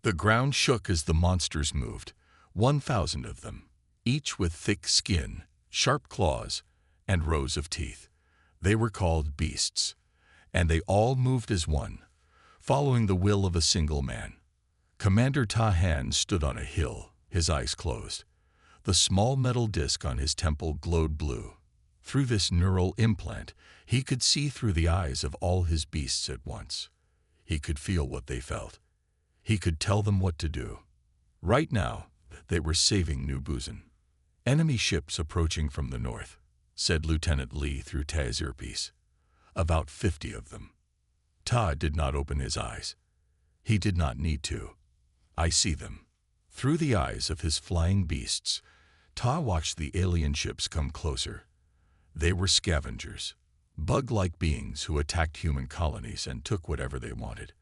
The ground shook as the monsters moved, 1,000 of them, each with thick skin, sharp claws, and rows of teeth. They were called beasts, and they all moved as one, following the will of a single man. Commander Tamed stood on a hill, his eyes closed. The small metal disc on his temple glowed blue. Through this neural implant, he could see through the eyes of all his beasts at once. He could feel what they felt. He could tell them what to do. Right now, they were saving New Buzan. "Enemy ships approaching from the north," said Lieutenant Lee through Ta's earpiece. "About 50 of them." Ta did not open his eyes. He did not need to. "I see them." Through the eyes of his flying beasts, Ta watched the alien ships come closer. They were scavengers, bug-like beings who attacked human colonies and took whatever they wanted.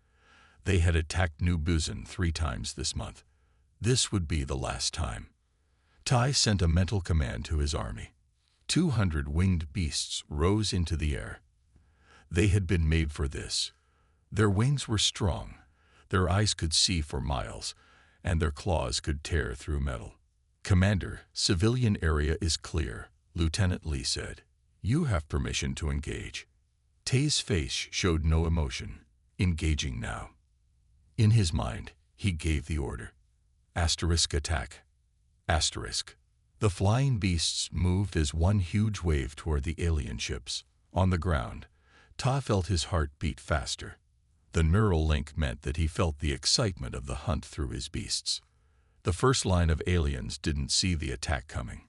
They had attacked New Buzan 3 times this month. This would be the last time. Tai sent a mental command to his army. 200 winged beasts rose into the air. They had been made for this. Their wings were strong, their eyes could see for miles, and their claws could tear through metal. "Commander, civilian area is clear," Lieutenant Lee said. "You have permission to engage." Tay's face showed no emotion. Engaging now. In his mind, he gave the order. Attack. The flying beasts moved as one huge wave toward the alien ships. On the ground, Ta felt his heart beat faster. The neural link meant that he felt the excitement of the hunt through his beasts. The first line of aliens didn't see the attack coming.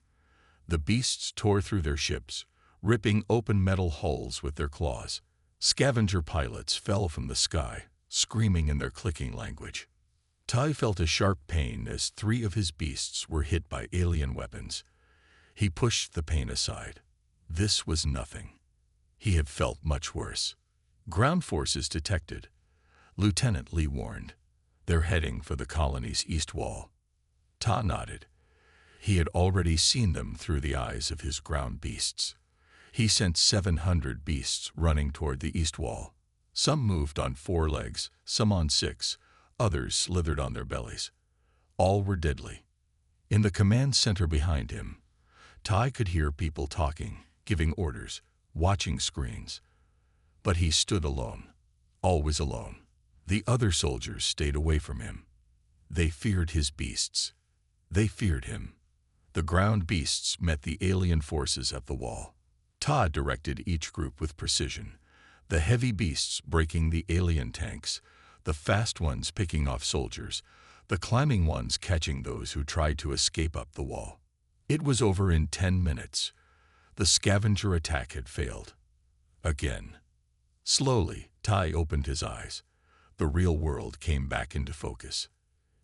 The beasts tore through their ships, ripping open metal hulls with their claws. Scavenger pilots fell from the sky, screaming in their clicking language. Tai felt a sharp pain as 3 of his beasts were hit by alien weapons. He pushed the pain aside. This was nothing. He had felt much worse. "Ground forces detected," Lieutenant Lee warned. "They're heading for the colony's east wall." Ta nodded. He had already seen them through the eyes of his ground beasts. He sent 700 beasts running toward the east wall. Some moved on 4 legs, some on 6, others slithered on their bellies. All were deadly. In the command center behind him, Tai could hear people talking, giving orders, watching screens. But he stood alone, always alone. The other soldiers stayed away from him. They feared his beasts. They feared him. The ground beasts met the alien forces at the wall. Ta directed each group with precision. The heavy beasts breaking the alien tanks, the fast ones picking off soldiers, the climbing ones catching those who tried to escape up the wall. It was over in 10 minutes. The scavenger attack had failed. Again. Slowly, Tai opened his eyes. The real world came back into focus.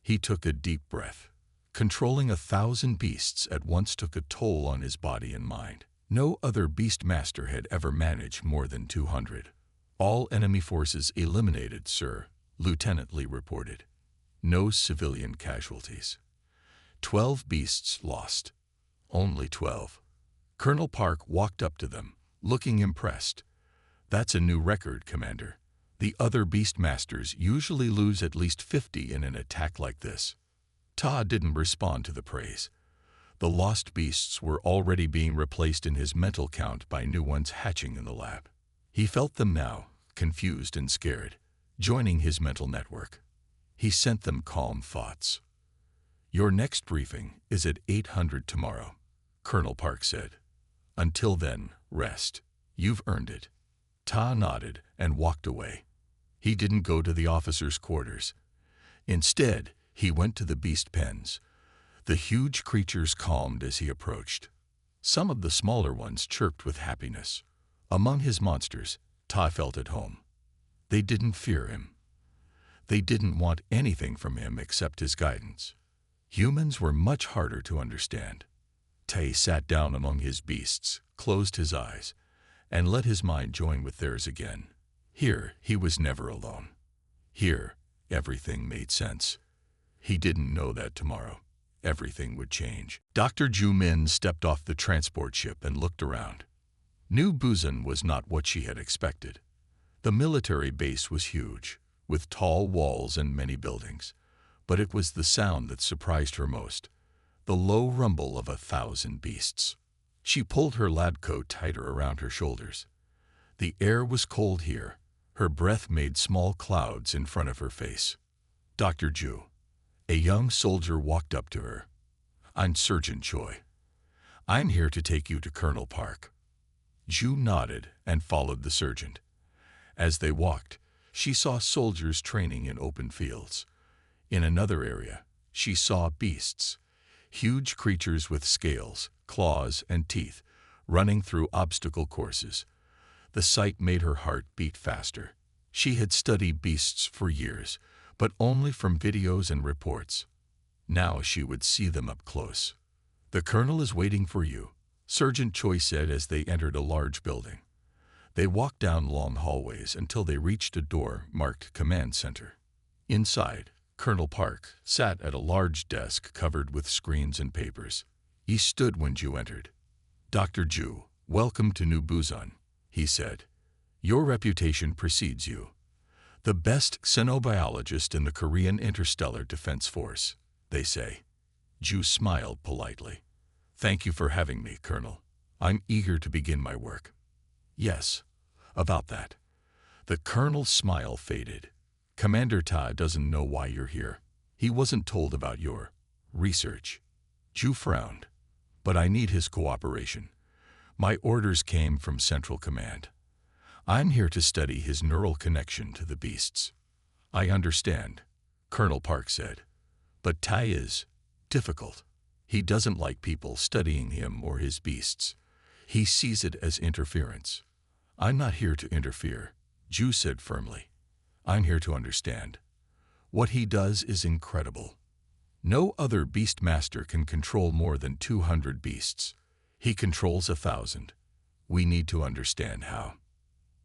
He took a deep breath. Controlling 1,000 beasts at once took a toll on his body and mind. No other beast master had ever managed more than 200. "All enemy forces eliminated, sir," Lieutenant Lee reported. "No civilian casualties. 12 beasts lost. Only 12. Colonel Park walked up to them, looking impressed. "That's a new record, Commander. The other beast masters usually lose at least 50 in an attack like this." Ta didn't respond to the praise. The lost beasts were already being replaced in his mental count by new ones hatching in the lab. He felt them now, confused and scared, joining his mental network. He sent them calm thoughts. "Your next briefing is at 800 tomorrow," Colonel Park said. "Until then, rest. You've earned it." Ta nodded and walked away. He didn't go to the officers' quarters. Instead, he went to the beast pens. The huge creatures calmed as he approached. Some of the smaller ones chirped with happiness. Among his monsters, Ta felt at home. They didn't fear him. They didn't want anything from him except his guidance. Humans were much harder to understand. Ta sat down among his beasts, closed his eyes, and let his mind join with theirs again. Here, he was never alone. Here, everything made sense. He didn't know that tomorrow everything would change. Dr. Ju Min stepped off the transport ship and looked around. New Buzan was not what she had expected. The military base was huge, with tall walls and many buildings. But it was the sound that surprised her most, the low rumble of 1,000 beasts. She pulled her lab coat tighter around her shoulders. The air was cold here. Her breath made small clouds in front of her face. Dr. Ju. A young soldier walked up to her. "I'm Surgeon Choi. I'm here to take you to Colonel Park." Ju nodded and followed the surgeon. As they walked, she saw soldiers training in open fields. In another area, she saw beasts, huge creatures with scales, claws, and teeth, running through obstacle courses. The sight made her heart beat faster. She had studied beasts for years, but only from videos and reports. Now she would see them up close. "The colonel is waiting for you," Surgeon Choi said as they entered a large building. They walked down long hallways until they reached a door marked Command Center. Inside, Colonel Park sat at a large desk covered with screens and papers. He stood when Ju entered. "Dr. Ju, welcome to New Busan," he said. "Your reputation precedes you. The best xenobiologist in the Korean Interstellar Defense Force, they say." Ju smiled politely. "Thank you for having me, Colonel. I'm eager to begin my work." "Yes, about that." The colonel's smile faded. "Commander Ta doesn't know why you're here. He wasn't told about your research." Ju frowned. "But I need his cooperation. My orders came from Central Command. I'm here to study his neural connection to the beasts." "I understand," Colonel Park said. "But Tai is difficult. He doesn't like people studying him or his beasts. He sees it as interference." "I'm not here to interfere," Ju said firmly. "I'm here to understand. What he does is incredible. No other beastmaster can control more than 200 beasts. He controls 1,000. We need to understand how."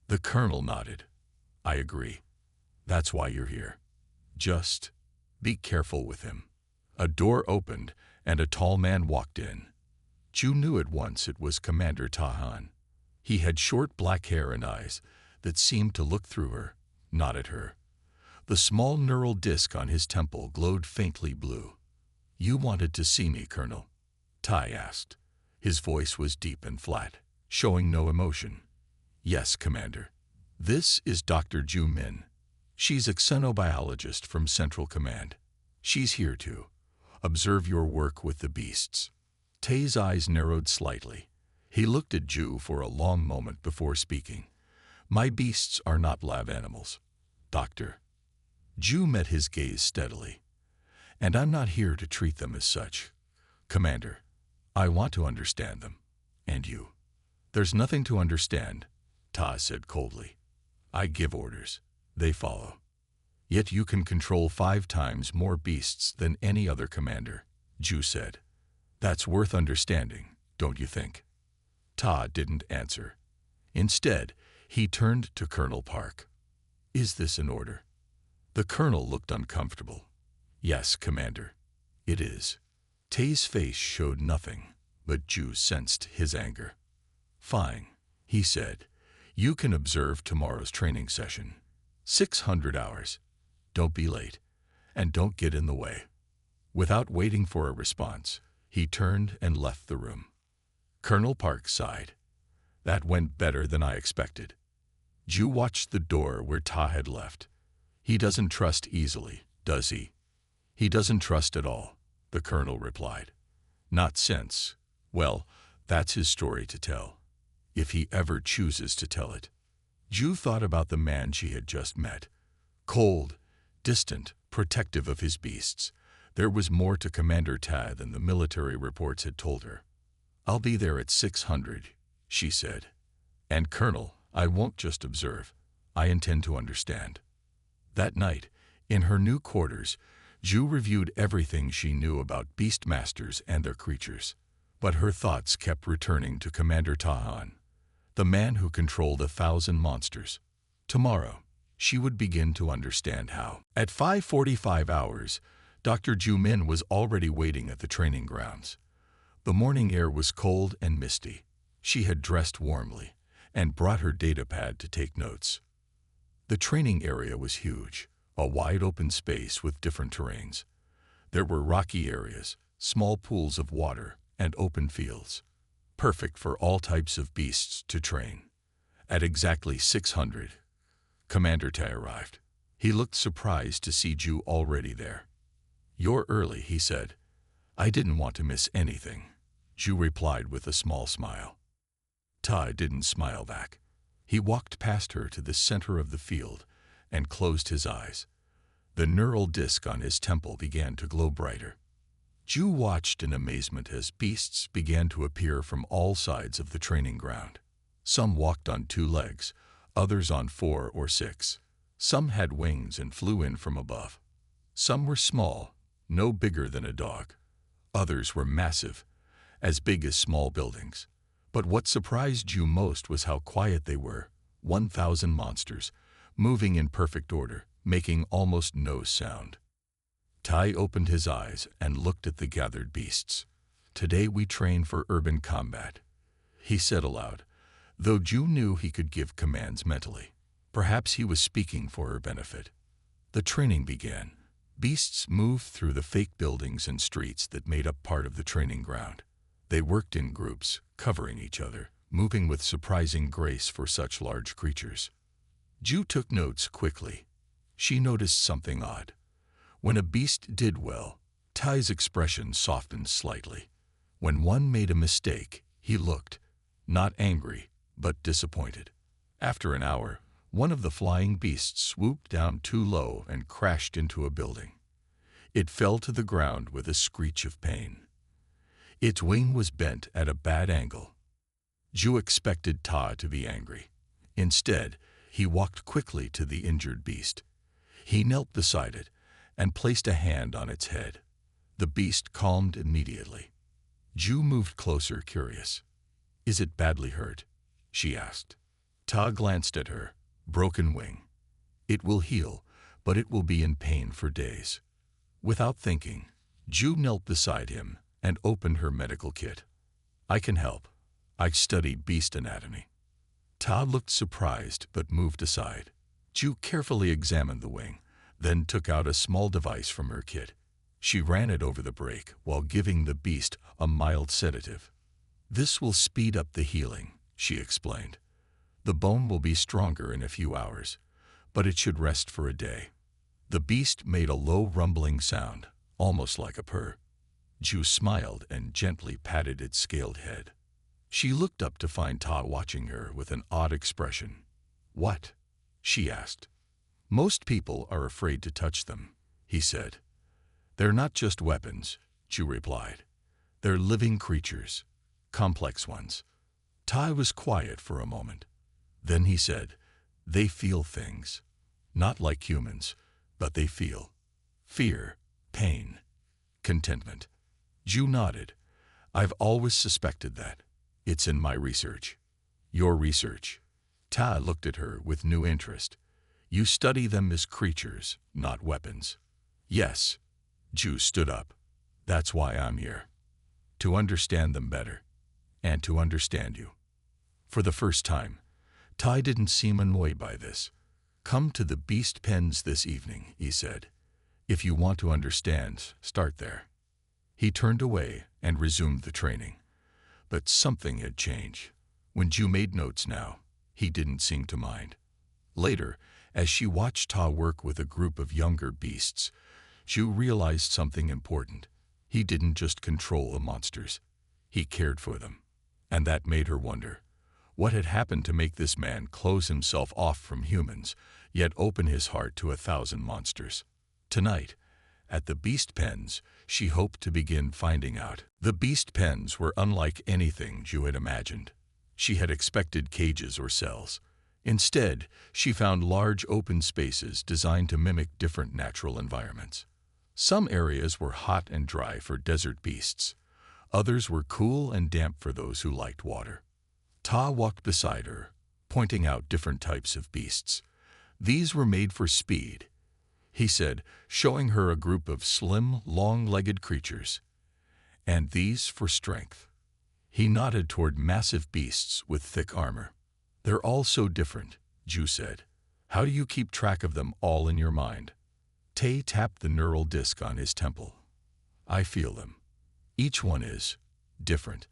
The colonel nodded. "I agree. That's why you're here. Just be careful with him." A door opened and a tall man walked in. Ju knew at once it was Commander Tahan. He had short black hair and eyes that seemed to look through her, not at her. The small neural disc on his temple glowed faintly blue. "You wanted to see me, Colonel?" Tai asked. His voice was deep and flat, showing no emotion. "Yes, Commander. This is Dr. Ju Min. She's a xenobiologist from Central Command. She's here to observe your work with the beasts." Tai's eyes narrowed slightly. He looked at Ju for a long moment before speaking. "My beasts are not lab animals, Doctor." Ju met his gaze steadily. "And I'm not here to treat them as such, Commander. I want to understand them. And you." "There's nothing to understand," Ta said coldly. "I give orders. They follow. Yet you can control 5 times more beasts than any other commander," Ju said. "That's worth understanding, don't you think?" Ta didn't answer. Instead, he turned to Colonel Park. "Is this an order?" The colonel looked uncomfortable. "Yes, Commander, it is." Tai's face showed nothing, but Ju sensed his anger. "Fine," he said. "You can observe tomorrow's training session. 600 hours. Don't be late, and don't get in the way." Without waiting for a response, he turned and left the room. Colonel Park sighed. "That went better than I expected." Ju watched the door where Ta had left. "He doesn't trust easily, does he?" "He doesn't trust at all," the colonel replied. "Not since. Well, that's his story to tell, if he ever chooses to tell it." Ju thought about the man she had just met. Cold, distant, protective of his beasts. There was more to Commander Ta than the military reports had told her. "I'll be there at 600, she said. "And Colonel, I won't just observe. I intend to understand." That night, in her new quarters, Ju reviewed everything she knew about beastmasters and their creatures. But her thoughts kept returning to Commander Tahan, the man who controlled 1,000 monsters. Tomorrow, she would begin to understand how. At 5:45 hours, Dr. Ju Min was already waiting at the training grounds. The morning air was cold and misty. She had dressed warmly and brought her data pad to take notes. The training area was huge, a wide open space with different terrains. There were rocky areas, small pools of water, and open fields, perfect for all types of beasts to train. At exactly 600, Commander Tai arrived. He looked surprised to see Ju already there. "You're early," he said. "I didn't want to miss anything," Ju replied with a small smile. Tai didn't smile back. He walked past her to the center of the field and closed his eyes. The neural disc on his temple began to glow brighter. Ju watched in amazement as beasts began to appear from all sides of the training ground. Some walked on 2 legs, others on 4 or 6. Some had wings and flew in from above. Some were small, no bigger than a dog. Others were massive, as big as small buildings. But what surprised Ju most was how quiet they were. 1,000 monsters, moving in perfect order, making almost no sound. Tai opened his eyes and looked at the gathered beasts. "Today we train for urban combat," he said aloud, though Ju knew he could give commands mentally. Perhaps he was speaking for her benefit. The training began. Beasts moved through the fake buildings and streets that made up part of the training ground. They worked in groups, covering each other, moving with surprising grace for such large creatures. Ju took notes quickly. She noticed something odd. When a beast did well, Tai's expression softened slightly. When one made a mistake, he looked, not angry, but disappointed. After an hour, one of the flying beasts swooped down too low and crashed into a building. It fell to the ground with a screech of pain. Its wing was bent at a bad angle. Ju expected Ta to be angry. Instead, he walked quickly to the injured beast. He knelt beside it and placed a hand on its head. The beast calmed immediately. Ju moved closer, curious. "Is it badly hurt?" she asked. Ta glanced at her. "Broken wing. It will heal, but it will be in pain for days." Without thinking, Ju knelt beside him and opened her medical kit. "I can help. I studied beast anatomy." Ta looked surprised but moved aside. Ju carefully examined the wing, then took out a small device from her kit. She ran it over the break while giving the beast a mild sedative. "This will speed up the healing," she explained. "The bone will be stronger in a few hours, but it should rest for a day." The beast made a low rumbling sound, almost like a purr. Ju smiled and gently patted its scaled head. She looked up to find Ta watching her with an odd expression. "What?" she asked. "Most people are afraid to touch them," he said. "They're not just weapons," Ju replied. "They're living creatures, complex ones." Ta was quiet for a moment. Then he said, "They feel things. Not like humans, but they feel. Fear, pain, contentment." Ju nodded. "I've always suspected that. It's in my research." "Your research?" Ta looked at her with new interest. "You study them as creatures, not weapons." "Yes." Ju stood up. "That's why I'm here. To understand them better. And to understand you." For the first time, Tai didn't seem annoyed by this. "Come to the beast pens this evening," he said. "If you want to understand, start there." He turned away and resumed the training. But something had changed. When Ju made notes now, he didn't seem to mind. Later, as she watched Ta work with a group of younger beasts, Ju realized something important. He didn't just control the monsters. He cared for them. And that made her wonder. What had happened to make this man close himself off from humans, yet open his heart to 1,000 monsters? Tonight, at the beast pens, she hoped to begin finding out. The beast pens were unlike anything Ju had imagined. She had expected cages or cells. Instead, she found large open spaces designed to mimic different natural environments. Some areas were hot and dry for desert beasts. Others were cool and damp for those who liked water. Ta walked beside her, pointing out different types of beasts. "These were made for speed," he said, showing her a group of slim, long-legged creatures. "And these for strength." He nodded toward massive beasts with thick armor. "They're all so different," Ju said. "How do you keep track of them all in your mind?" Tai tapped the neural disc on his temple. I feel them. Each one is different,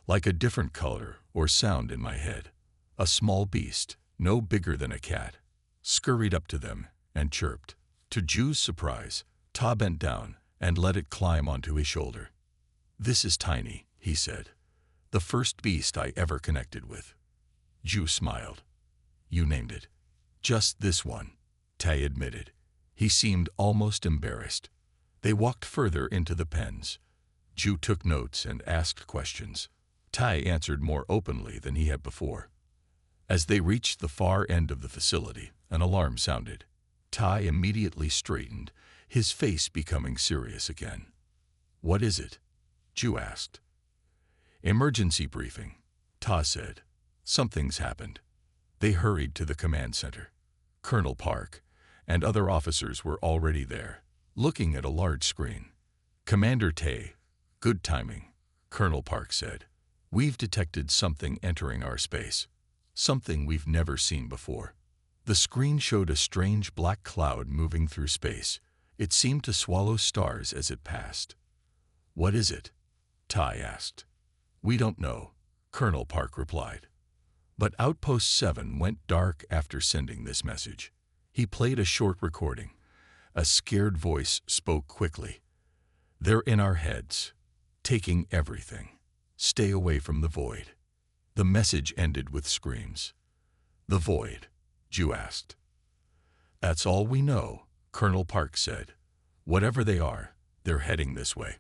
like a different color or sound in my head. A small beast, no bigger than a cat, scurried up to them and chirped. To Ju's surprise, Ta bent down and let it climb onto his shoulder. "This is Tiny," he said. "The first beast I ever connected with." Ju smiled. "You named it." "Just this one," Tai admitted. He seemed almost embarrassed. They walked further into the pens. Ju took notes and asked questions. Tai answered more openly than he had before. As they reached the far end of the facility, an alarm sounded. Tai immediately straightened, his face becoming serious again. "What is it?" Ju asked. "Emergency briefing," Ta said. "Something's happened." They hurried to the command center. Colonel Park and other officers were already there, looking at a large screen. "Commander Tay, good timing," Colonel Park said. "We've detected something entering our space. Something we've never seen before." The screen showed a strange black cloud moving through space. It seemed to swallow stars as it passed. "What is it?" Tai asked. "We don't know," Colonel Park replied. But Outpost 7 went dark after sending this message. He played a short recording. A scared voice spoke quickly. "They're in our heads, taking everything. Stay away from the void." The message ended with screams. "The void?" Ju asked. "That's all we know," Colonel Park said. "Whatever they are, they're heading this way.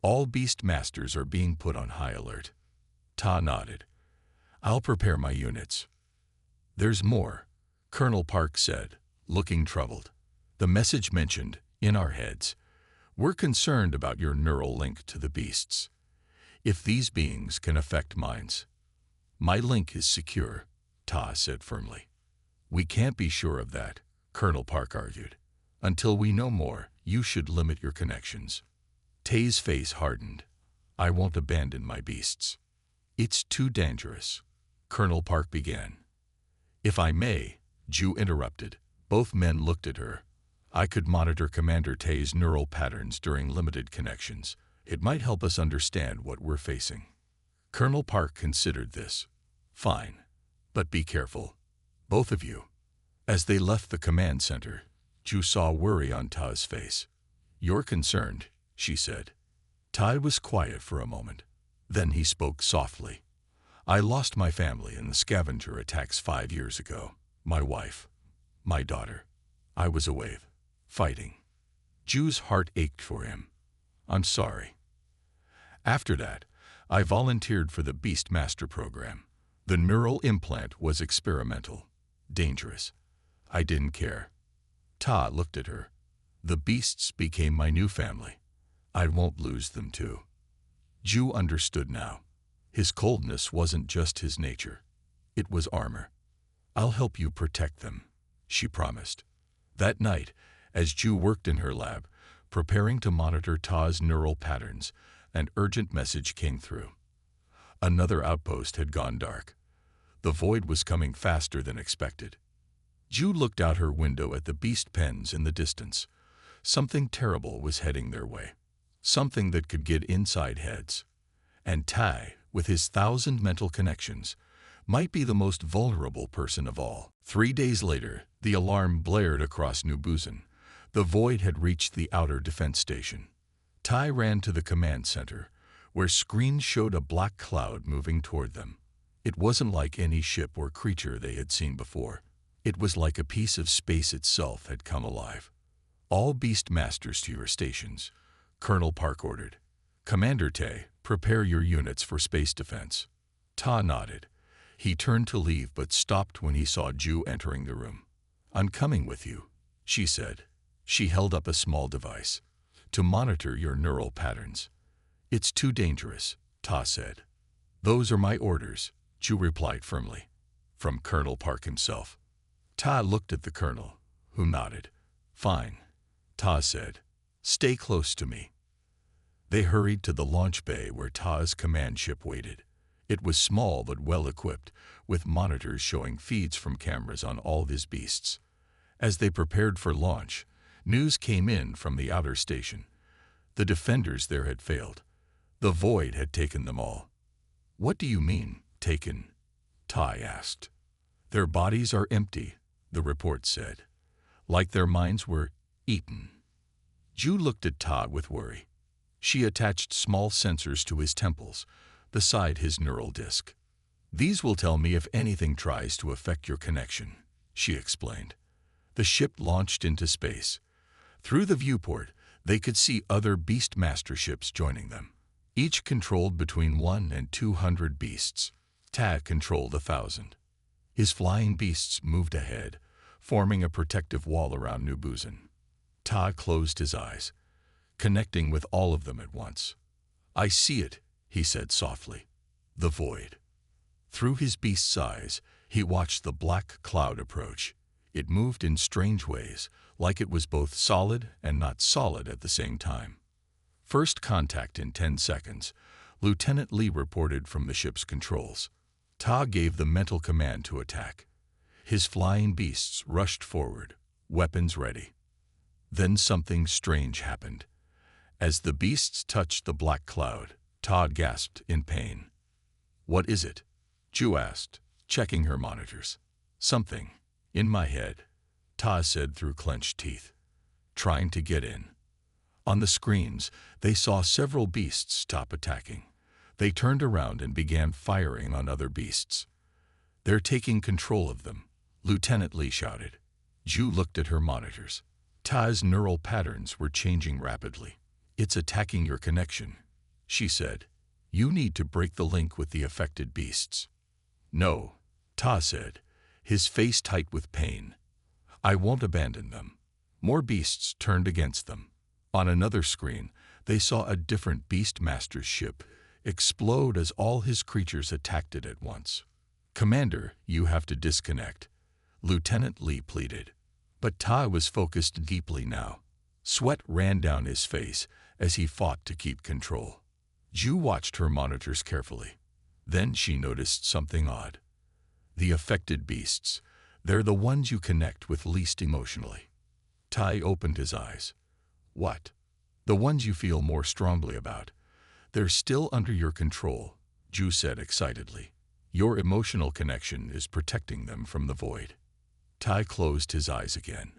All beast masters are being put on high alert." Ta nodded. "I'll prepare my units." "There's more," Colonel Park said, looking troubled. The message mentioned, "in our heads. We're concerned about your neural link to the beasts. If these beings can affect minds." "My link is secure," Ta said firmly. "We can't be sure of that," Colonel Park argued. "Until we know more, you should limit your connections." Tay's face hardened. "I won't abandon my beasts." "It's too dangerous," Colonel Park began. "If I may," Ju interrupted. Both men looked at her. "I could monitor Commander Tay's neural patterns during limited connections. It might help us understand what we're facing." Colonel Park considered this. "Fine. But be careful. Both of you." As they left the command center, Ju saw worry on Ta's face. "You're concerned," she said. Ta was quiet for a moment. Then he spoke softly. "I lost my family in the scavenger attacks 5 years ago. My wife, my daughter. I was away, fighting." Ju's heart ached for him. "I'm sorry." "After that, I volunteered for the Beastmaster program. The neural implant was experimental, dangerous. I didn't care." Ta looked at her. "The beasts became my new family. I won't lose them too." Ju understood now. His coldness wasn't just his nature. It was armor. "I'll help you protect them," she promised. That night, as Ju worked in her lab, preparing to monitor Ta's neural patterns, an urgent message came through. Another outpost had gone dark. The void was coming faster than expected. Ju looked out her window at the beast pens in the distance. Something terrible was heading their way. Something that could get inside heads. And Tai, with his 1,000 mental connections, might be the most vulnerable person of all. 3 days later, the alarm blared across New Buzan. The void had reached the outer defense station. Tai ran to the command center, where screens showed a black cloud moving toward them. It wasn't like any ship or creature they had seen before. It was like a piece of space itself had come alive. "All beast masters to your stations," Colonel Park ordered. "Commander Tay, prepare your units for space defense." Ta nodded. He turned to leave but stopped when he saw Ju entering the room. "I'm coming with you," she said. She held up a small device. "To monitor your neural patterns." "It's too dangerous," Ta said. "Those are my orders," Ju replied firmly. From Colonel Park himself. Ta looked at the colonel, who nodded. "Fine," Ta said. "Stay close to me." They hurried to the launch bay where Ta's command ship waited. It was small but well equipped, with monitors showing feeds from cameras on all of his beasts. As they prepared for launch, news came in from the outer station. The defenders there had failed. The void had taken them all. What do you mean, taken? Tai asked. Their bodies are empty, the report said, like their minds were eaten. Ju looked at Ta with worry. She attached small sensors to his temples, beside his neural disk. These will tell me if anything tries to affect your connection, she explained. The ship launched into space. Through the viewport, they could see other Beastmaster ships joining them. Each controlled between 1 and 200 beasts. Ta controlled 1,000. His flying beasts moved ahead, forming a protective wall around New Buzan. Ta closed his eyes, connecting with all of them at once. I see it, he said softly. The void. Through his beast's eyes, he watched the black cloud approach. It moved in strange ways, like it was both solid and not solid at the same time. First contact in 10 seconds, Lieutenant Lee reported from the ship's controls. Ta gave the mental command to attack. His flying beasts rushed forward, weapons ready. Then something strange happened. As the beasts touched the black cloud, Ta gasped in pain. What is it? Ju asked, checking her monitors. Something. In my head, Ta said through clenched teeth. Trying to get in. On the screens, they saw several beasts stop attacking. They turned around and began firing on other beasts. They're taking control of them, Lieutenant Lee shouted. Ju looked at her monitors. Ta's neural patterns were changing rapidly. It's attacking your connection, she said. You need to break the link with the affected beasts. No, Ta said, his face tight with pain. I won't abandon them. More beasts turned against them. On another screen, they saw a different Beastmaster's ship explode as all his creatures attacked it at once. Commander, you have to disconnect, Lieutenant Lee pleaded. But Ta was focused deeply now. Sweat ran down his face as he fought to keep control. Ju watched her monitors carefully. Then she noticed something odd. The affected beasts, they're the ones you connect with least emotionally. Tai opened his eyes. What? The ones you feel more strongly about. They're still under your control, Ju said excitedly. Your emotional connection is protecting them from the void. Tai closed his eyes again.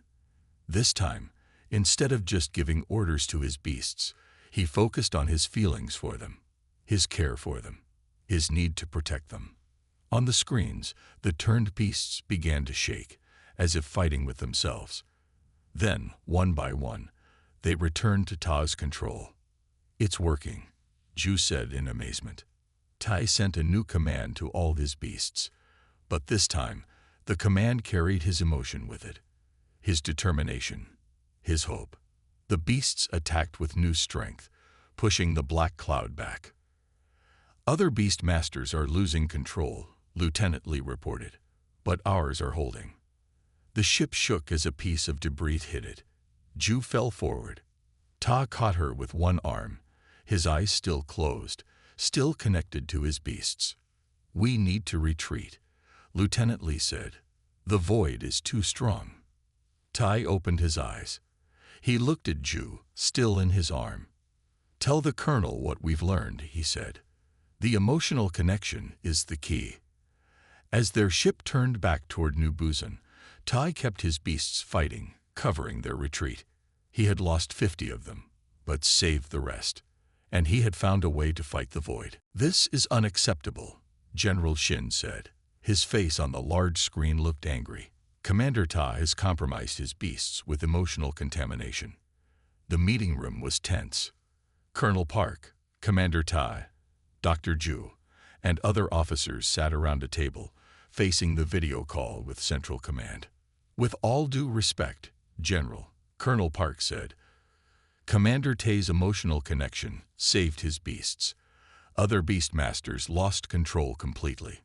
This time, instead of just giving orders to his beasts, he focused on his feelings for them, his care for them, his need to protect them. On the screens, the turned beasts began to shake, as if fighting with themselves. Then, one by one, they returned to Ta's control. It's working, Ju said in amazement. Tai sent a new command to all his beasts, but this time, the command carried his emotion with it, his determination, his hope. The beasts attacked with new strength, pushing the black cloud back. Other Beastmasters are losing control, Lieutenant Lee reported, but ours are holding. The ship shook as a piece of debris hit it. Ju fell forward. Ta caught her with one arm, his eyes still closed, still connected to his beasts. We need to retreat, Lieutenant Lee said. The void is too strong. Tai opened his eyes. He looked at Ju, still in his arm. Tell the Colonel what we've learned, he said. The emotional connection is the key. As their ship turned back toward New Buzan, Tai kept his beasts fighting, covering their retreat. He had lost 50 of them, but saved the rest. And he had found a way to fight the void. This is unacceptable, General Shin said. His face on the large screen looked angry. Commander Ta has compromised his beasts with emotional contamination. The meeting room was tense. Colonel Park, Commander Ta, Dr. Ju, and other officers sat around a table, facing the video call with Central Command. With all due respect, General, Colonel Park said, Commander Ta's emotional connection saved his beasts. Other Beastmasters lost control completely.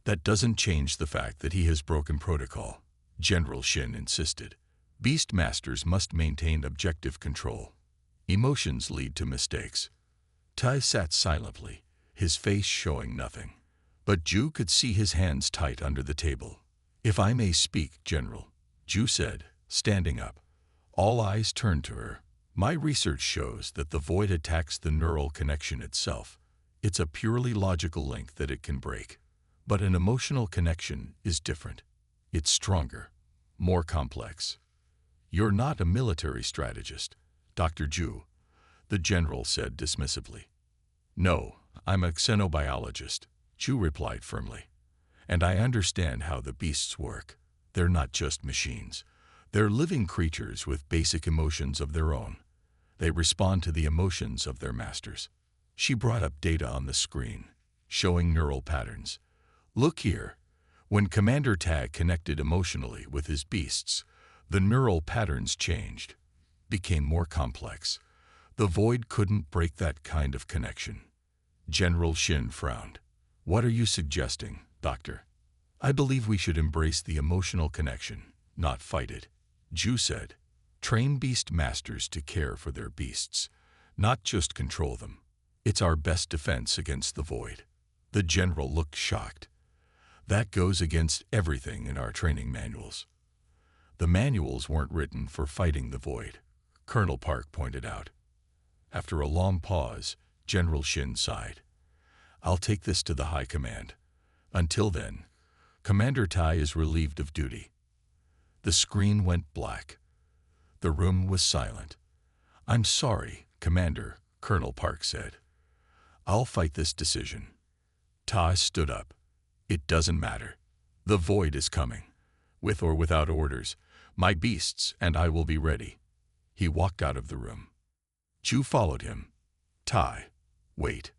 That doesn't change the fact that he has broken protocol, General Shin insisted. Beastmasters must maintain objective control. Emotions lead to mistakes. Tai sat silently, his face showing nothing. But Ju could see his hands tight under the table. If I may speak, General, Ju said, standing up. All eyes turned to her. My research shows that the void attacks the neural connection itself. It's a purely logical link that it can break. But an emotional connection is different. It's stronger, more complex. You're not a military strategist, Dr. Ju, the general said dismissively. No, I'm a xenobiologist, Ju replied firmly. And I understand how the beasts work. They're not just machines. They're living creatures with basic emotions of their own. They respond to the emotions of their masters. She brought up data on the screen, showing neural patterns. Look here. When Commander Tag connected emotionally with his beasts, the neural patterns changed, became more complex. The void couldn't break that kind of connection. General Shin frowned. What are you suggesting, Doctor? I believe we should embrace the emotional connection, not fight it. Ju said. Train beast masters to care for their beasts, not just control them. It's our best defense against the void. The general looked shocked. That goes against everything in our training manuals. The manuals weren't written for fighting the void, Colonel Park pointed out. After a long pause, General Shin sighed. I'll take this to the High Command. Until then, Commander Tai is relieved of duty. The screen went black. The room was silent. I'm sorry, Commander, Colonel Park said. I'll fight this decision. Tai stood up. It doesn't matter. The void is coming. With or without orders, my beasts and I will be ready. He walked out of the room. Ju followed him. Tai, wait.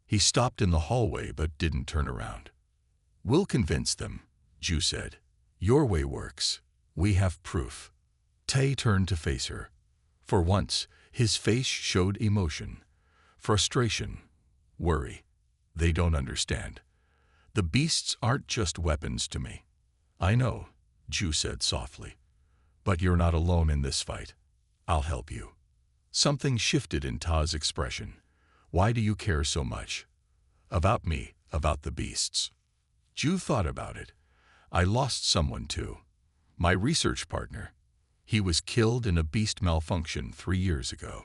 He stopped in the hallway but didn't turn around. We'll convince them, Ju said. Your way works. We have proof. Tai turned to face her. For once, his face showed emotion, frustration, worry. They don't understand. The beasts aren't just weapons to me. I know, Ju said softly. But you're not alone in this fight. I'll help you. Something shifted in Ta's expression. Why do you care so much? About me, about the beasts. Ju thought about it. I lost someone too. My research partner. He was killed in a beast malfunction 3 years ago.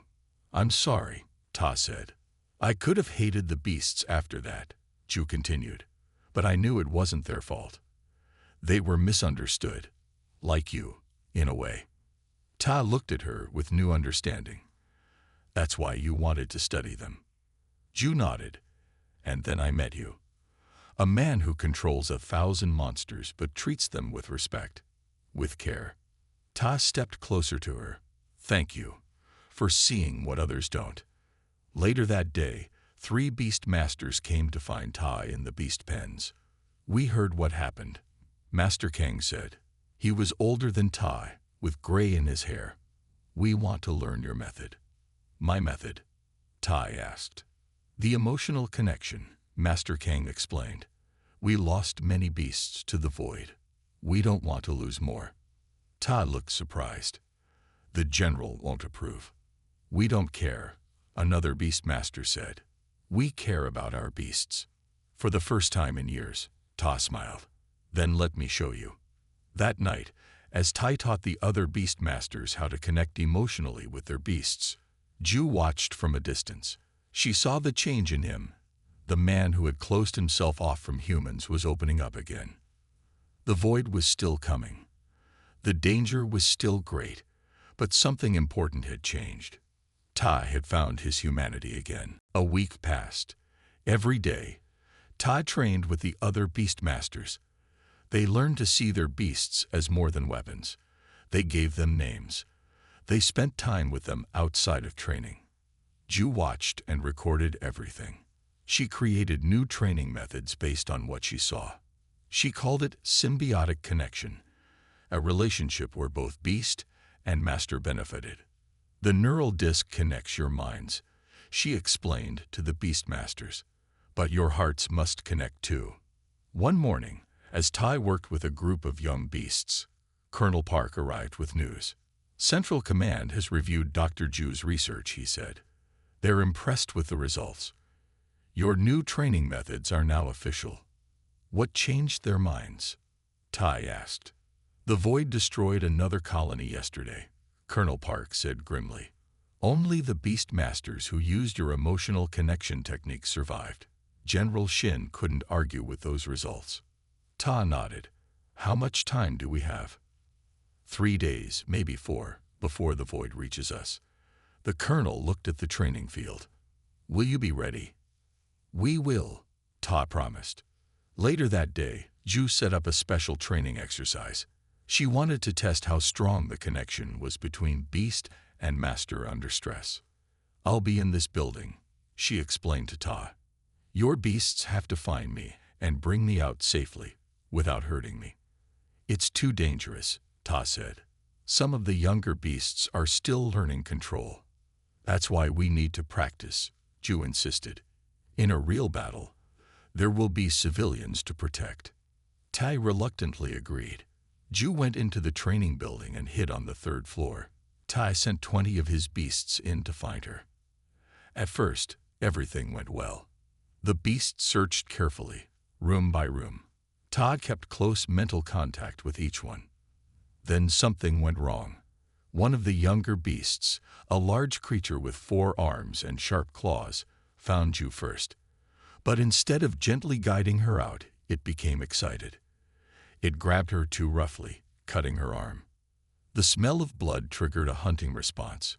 I'm sorry, Ta said. I could have hated the beasts after that, Ju continued. But I knew it wasn't their fault. They were misunderstood. Like you, in a way. Ta looked at her with new understanding. That's why you wanted to study them. Ju nodded. And then I met you. A man who controls 1,000 monsters but treats them with respect, with care. Ta stepped closer to her. Thank you for seeing what others don't. Later that day, 3 beast masters came to find Ta in the beast pens. We heard what happened, Master Kang said. He was older than Ta, with gray in his hair. We want to learn your method. My method? Ta asked. The emotional connection, Master Kang explained. We lost many beasts to the void. We don't want to lose more. Ta looked surprised. The general won't approve. We don't care, another beastmaster said. We care about our beasts. For the first time in years, Ta smiled. Then let me show you. That night, as Tai taught the other beastmasters how to connect emotionally with their beasts, Ju watched from a distance. She saw the change in him. The man who had closed himself off from humans was opening up again. The void was still coming. The danger was still great, but something important had changed. Tai had found his humanity again. A week passed. Every day, Tai trained with the other beastmasters. They learned to see their beasts as more than weapons. They gave them names. They spent time with them outside of training. Ju watched and recorded everything. She created new training methods based on what she saw. She called it symbiotic connection, a relationship where both beast and master benefited. The neural disc connects your minds, she explained to the beastmasters. But your hearts must connect too. One morning, as Tai worked with a group of young beasts, Colonel Park arrived with news. Central Command has reviewed Dr. Ju's research, he said. They're impressed with the results. Your new training methods are now official. What changed their minds? Tai asked. The void destroyed another colony yesterday, Colonel Park said grimly. Only the beast masters who used your emotional connection technique survived. General Shin couldn't argue with those results. Ta nodded. How much time do we have? 3 days, maybe 4, before the void reaches us. The colonel looked at the training field. Will you be ready? We will, Ta promised. Later that day, Ju set up a special training exercise. She wanted to test how strong the connection was between beast and master under stress. I'll be in this building, she explained to Ta. Your beasts have to find me and bring me out safely, without hurting me. It's too dangerous, Ta said. Some of the younger beasts are still learning control. That's why we need to practice, Ju insisted. In a real battle, there will be civilians to protect. Tai reluctantly agreed. Ju went into the training building and hid on the 3rd floor. Tai sent 20 of his beasts in to find her. At first, everything went well. The beasts searched carefully, room by room. Ta kept close mental contact with each one. Then something went wrong. One of the younger beasts, a large creature with 4 arms and sharp claws, found Ju first. But instead of gently guiding her out, it became excited. It grabbed her too roughly, cutting her arm. The smell of blood triggered a hunting response.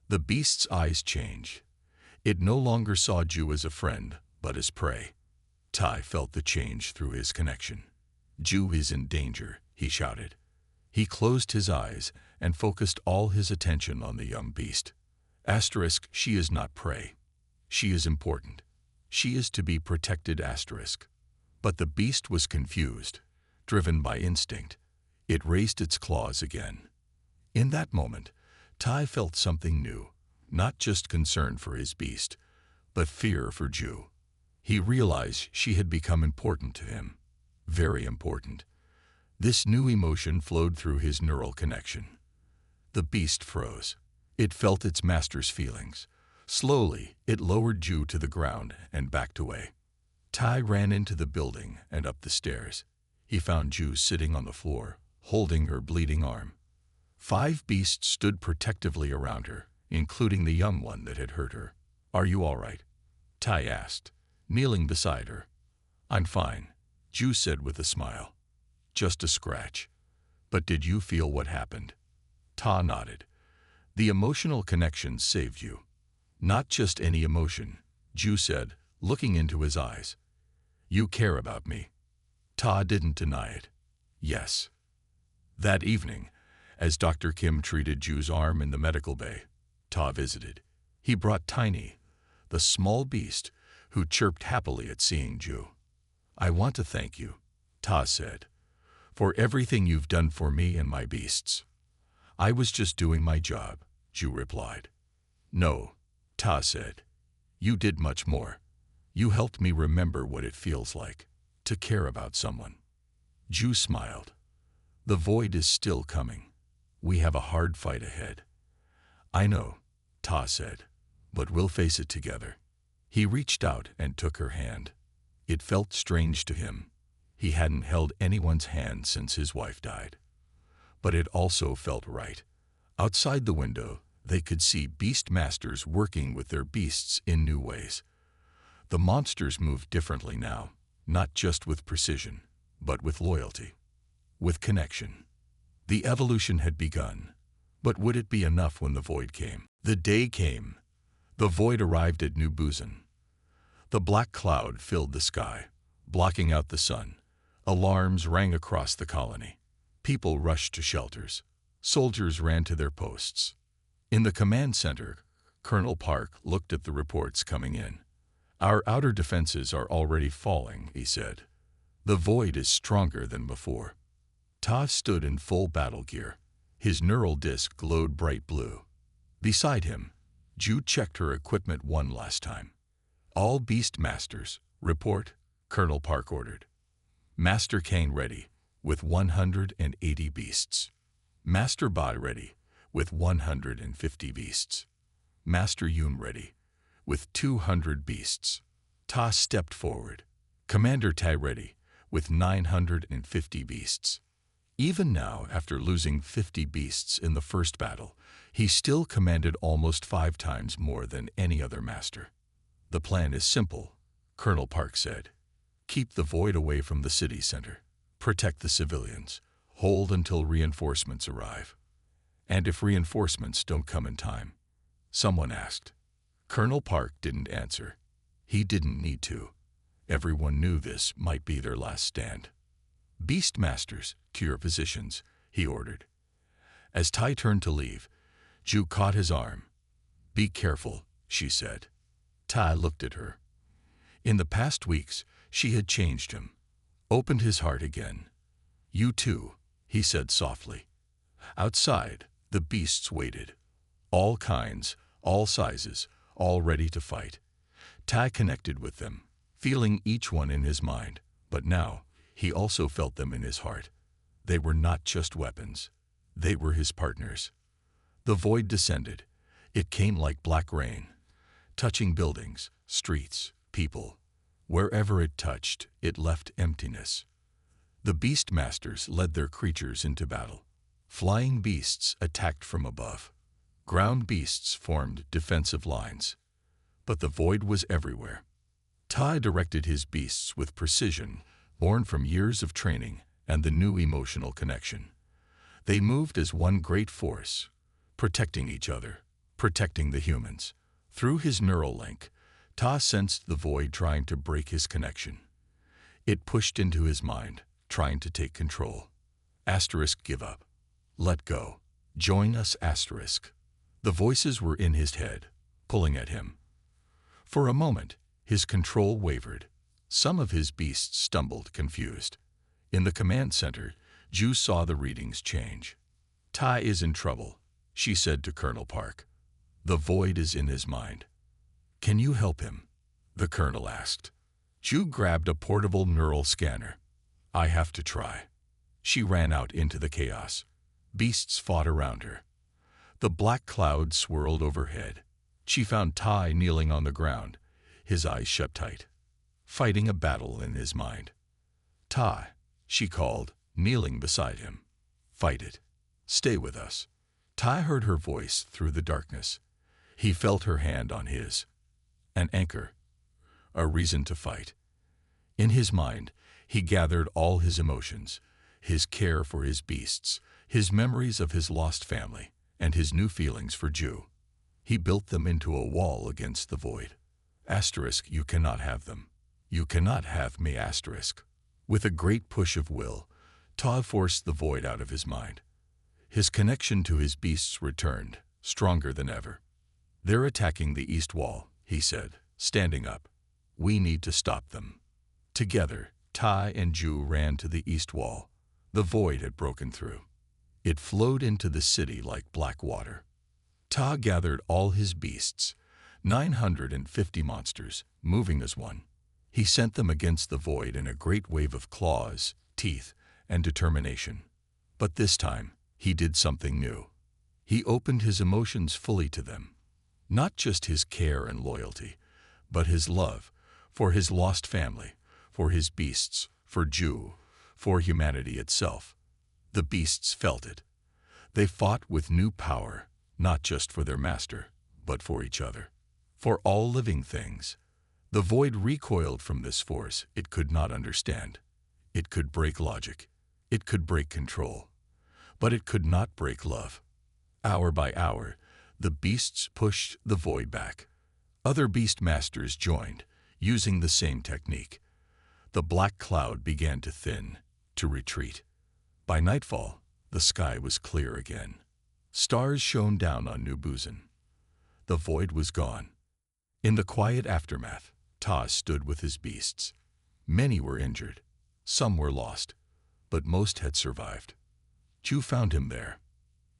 The beast's eyes changed. It no longer saw Ju as a friend, but as prey. Tai felt the change through his connection. Ju is in danger, he shouted. He closed his eyes and focused all his attention on the young beast. Asterisk, she is not prey. She is important. She is to be protected, asterisk. But the beast was confused, driven by instinct. It raised its claws again. In that moment, Tai felt something new, not just concern for his beast, but fear for Ju. He realized she had become important to him, very important. This new emotion flowed through his neural connection. The beast froze. It felt its master's feelings. Slowly, it lowered Ju to the ground and backed away. Tai ran into the building and up the stairs. He found Ju sitting on the floor, holding her bleeding arm. 5 beasts stood protectively around her, including the young one that had hurt her. Are you all right? Tai asked, kneeling beside her. I'm fine, Ju said with a smile. Just a scratch. But did you feel what happened? Ta nodded. The emotional connection saved you. Not just any emotion, Ju said, looking into his eyes. You care about me. Ta didn't deny it. Yes. That evening, as Dr. Kim treated Ju's arm in the medical bay, Ta visited. He brought Tiny, the small beast, who chirped happily at seeing Ju. I want to thank you, Ta said, for everything you've done for me and my beasts. I was just doing my job, Ju replied. No, Ta said. You did much more. You helped me remember what it feels like to care about someone. Ju smiled. The void is still coming. We have a hard fight ahead. I know, Ta said, but we'll face it together. He reached out and took her hand. It felt strange to him. He hadn't held anyone's hand since his wife died. But it also felt right. Outside the window, they could see beast masters working with their beasts in new ways. The monsters moved differently now, not just with precision, but with loyalty, with connection. The evolution had begun, but would it be enough when the void came? The day came. The void arrived at New Busan. The black cloud filled the sky, blocking out the sun. Alarms rang across the colony. People rushed to shelters. Soldiers ran to their posts. In the command center, Colonel Park looked at the reports coming in. Our outer defenses are already falling, he said. The void is stronger than before. Ta stood in full battle gear. His neural disc glowed bright blue. Beside him, Ju checked her equipment one last time. All beast masters, report, Colonel Park ordered. Master Kane ready, with 180 beasts. Master Ba ready, with 150 beasts. Master Yun ready, with 200 beasts. Ta stepped forward. Commander Tai ready, with 950 beasts. Even now, after losing 50 beasts in the first battle, he still commanded almost 5 times more than any other master. "The plan is simple," Colonel Park said. "Keep the void away from the city center. Protect the civilians. Hold until reinforcements arrive. And if reinforcements don't come in time," someone asked. Colonel Park didn't answer. He didn't need to. Everyone knew this might be their last stand. "Beast masters, to your positions," he ordered. As Tai turned to leave, Ju caught his arm. "Be careful," she said. Tai looked at her. In the past weeks, she had changed him, opened his heart again. "You too," he said softly. Outside, the beasts waited. All kinds, all sizes, all ready to fight. Tai connected with them, feeling each one in his mind, but now he also felt them in his heart. They were not just weapons. They were his partners. The void descended. It came like black rain, touching buildings, streets, people. Wherever it touched, it left emptiness. The beast masters led their creatures into battle. Flying beasts attacked from above. Ground beasts formed defensive lines. But the void was everywhere. Tai directed his beasts with precision, born from years of training and the new emotional connection. They moved as one great force, protecting each other, protecting the humans. Through his neural link, Ta sensed the void trying to break his connection. It pushed into his mind, trying to take control. Asterisk, give up. Let go. Join us, asterisk. The voices were in his head, pulling at him. For a moment, his control wavered. Some of his beasts stumbled, confused. In the command center, Ju saw the readings change. Tai is in trouble, she said to Colonel Park. The void is in his mind. Can you help him? The colonel asked. Ju grabbed a portable neural scanner. I have to try. She ran out into the chaos. Beasts fought around her. The black cloud swirled overhead. She found Tai kneeling on the ground, his eyes shut tight, fighting a battle in his mind. Tai, she called, kneeling beside him. Fight it. Stay with us. Tai heard her voice through the darkness. He felt her hand on his. An anchor. A reason to fight. In his mind, he gathered all his emotions, his care for his beasts, his memories of his lost family, and his new feelings for Ju. He built them into a wall against the void. Asterisk, you cannot have them. You cannot have me, asterisk. With a great push of will, Ta forced the void out of his mind. His connection to his beasts returned, stronger than ever. They're attacking the east wall, he said, standing up. We need to stop them. Together, Tai and Ju ran to the east wall. The void had broken through. It flowed into the city like black water. Ta gathered all his beasts, 950 monsters, moving as one. He sent them against the void in a great wave of claws, teeth, and determination. But this time, he did something new. He opened his emotions fully to them. Not just his care and loyalty, but his love for his lost family, for his beasts, for Ju, for humanity itself. The beasts felt it. They fought with new power, not just for their master, but for each other. For all living things. The void recoiled from this force it could not understand. It could break logic. It could break control. But it could not break love. Hour by hour, the beasts pushed the void back. Other beast masters joined, using the same technique. The black cloud began to thin, to retreat. By nightfall, the sky was clear again. Stars shone down on New Busan. The void was gone. In the quiet aftermath, Ta stood with his beasts. Many were injured. Some were lost. But most had survived. Ju found him there.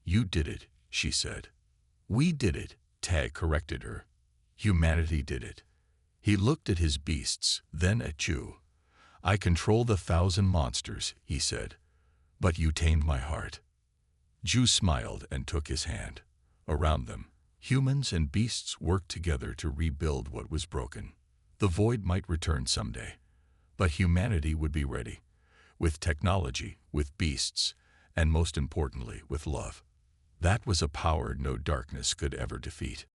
You did it, she said. We did it, Ta corrected her. Humanity did it. He looked at his beasts, then at Ju. I control the 1,000 monsters, he said. But you tamed my heart. Ju smiled and took his hand. Around them, humans and beasts worked together to rebuild what was broken. The void might return someday, but humanity would be ready. With technology, with beasts, and most importantly, with love. That was a power no darkness could ever defeat.